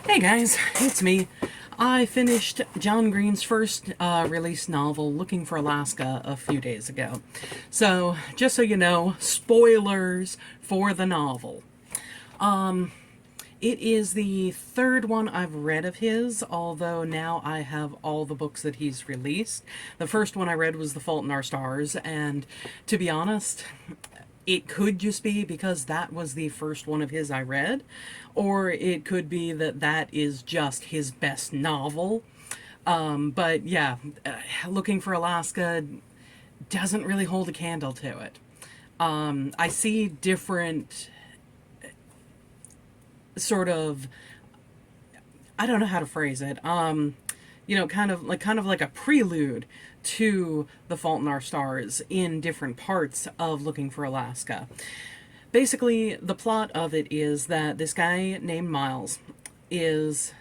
Hey guys, it's me. I finished John Green's first release novel, Looking for Alaska, a few days ago. So, just so you know, spoilers for the novel. It is the third one I've read of his, although now I have all the books that he's released. The first one I read was The Fault in Our Stars, and to be honest, it could just be because that was the first one of his I read, or it could be that that is just his best novel. But yeah, Looking for Alaska doesn't really hold a candle to it. I see different sort of, I don't know how to phrase it. Kind of like a prelude to The Fault in Our Stars in different parts of Looking for Alaska. Basically, the plot of it is that this guy named Miles is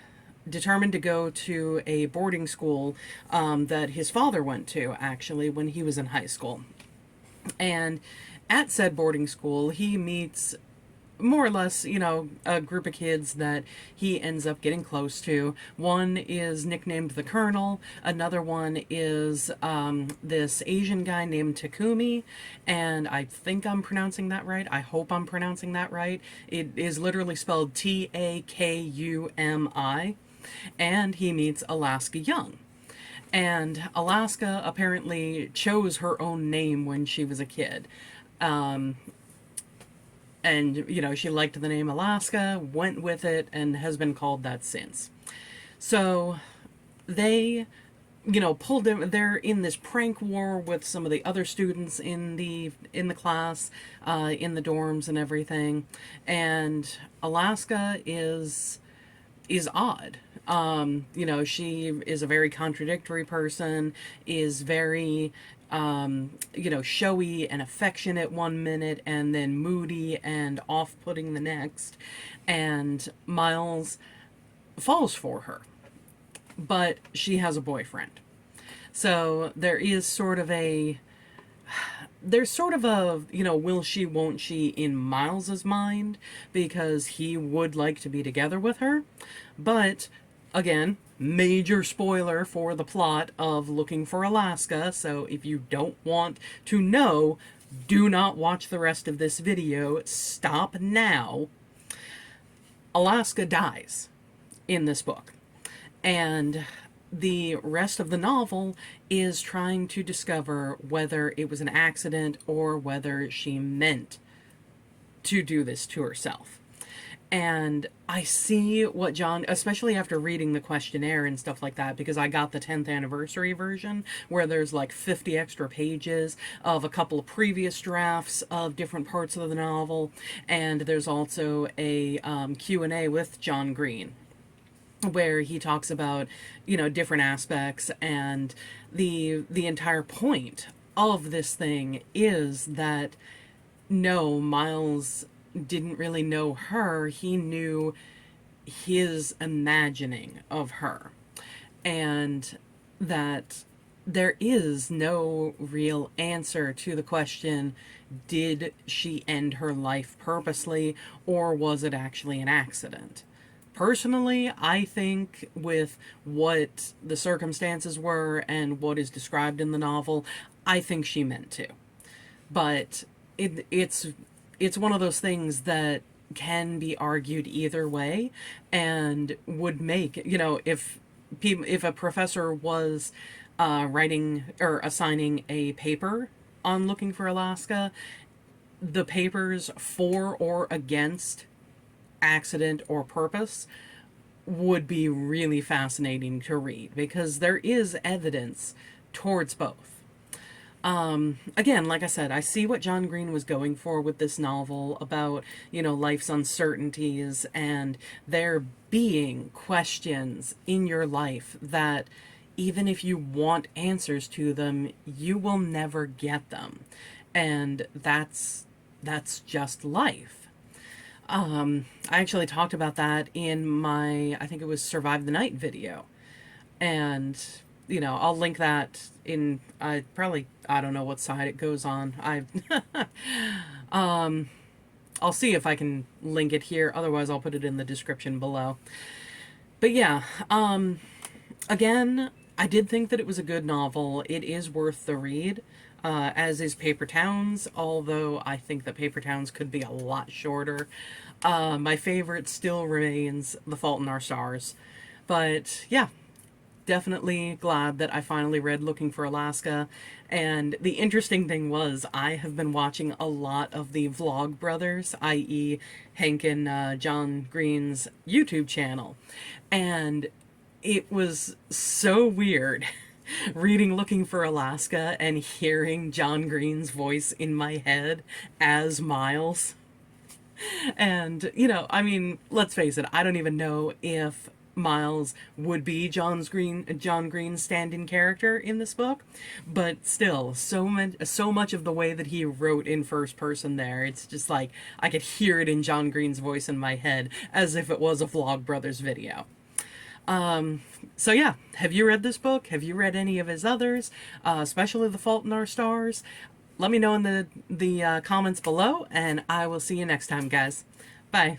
determined to go to a boarding school that his father went to, actually, when he was in high school. And at said boarding school, he meets more or less, a group of kids that he ends up getting close to. One is nicknamed the Colonel. Another one is this Asian guy named Takumi. And I think I'm pronouncing that right. I hope I'm pronouncing that right. It is literally spelled Takumi. And he meets Alaska Young. And Alaska apparently chose her own name when she was a kid. And, she liked the name Alaska, went with it, and has been called that since. So they, pulled him. They're in this prank war with some of the other students in the class, in the dorms and everything. And Alaska is odd. She is a very contradictory person, is very, showy and affectionate one minute and then moody and off putting the next. And Miles falls for her, but she has a boyfriend. So there's sort of a, will she, won't she in Miles's mind, because he would like to be together with her. But again, major spoiler for the plot of Looking for Alaska, so if you don't want to know, do not watch the rest of this video. Stop now. Alaska dies in this book. And the rest of the novel is trying to discover whether it was an accident or whether she meant to do this to herself. And I see what John, especially after reading the questionnaire and stuff like that, because I got the 10th anniversary version where there's like 50 extra pages of a couple of previous drafts of different parts of the novel. And there's also a Q&A with John Green where he talks about, different aspects. And the entire point of this thing is that no, Miles didn't really know her. He knew his imagining of her. And that there is no real answer to the question, did she end her life purposely, or was it actually an accident? Personally, I think with what the circumstances were and what is described in the novel, I think she meant to. But it's one of those things that can be argued either way, and would make, if a professor was writing or assigning a paper on Looking for Alaska, the papers for or against accident or purpose would be really fascinating to read, because there is evidence towards both. Again, like I said, I see what John Green was going for with this novel about, life's uncertainties and there being questions in your life that even if you want answers to them, you will never get them. And that's just life. I actually talked about that in my, I think it was Survive the Night video. And, I'll link that in, I don't know what side it goes on. I'll see if I can link it here. Otherwise, I'll put it in the description below. But yeah, again, I did think that it was a good novel. It is worth the read, as is Paper Towns, although I think that Paper Towns could be a lot shorter. My favorite still remains The Fault in Our Stars. But yeah, definitely glad that I finally read Looking for Alaska. And the interesting thing was, I have been watching a lot of the Vlog Brothers, i.e., Hank and John Green's YouTube channel. And it was so weird reading Looking for Alaska and hearing John Green's voice in my head as Miles. And, I mean, let's face it, I don't even know if Miles would be John Green's stand-in character in this book, but still, so much of the way that he wrote in first person there, it's just like I could hear it in John Green's voice in my head as if it was a Vlog Brothers video. So yeah, have you read this book? Have you read any of his others, especially The Fault in Our Stars? Let me know in the comments below, and I will see you next time, guys. Bye.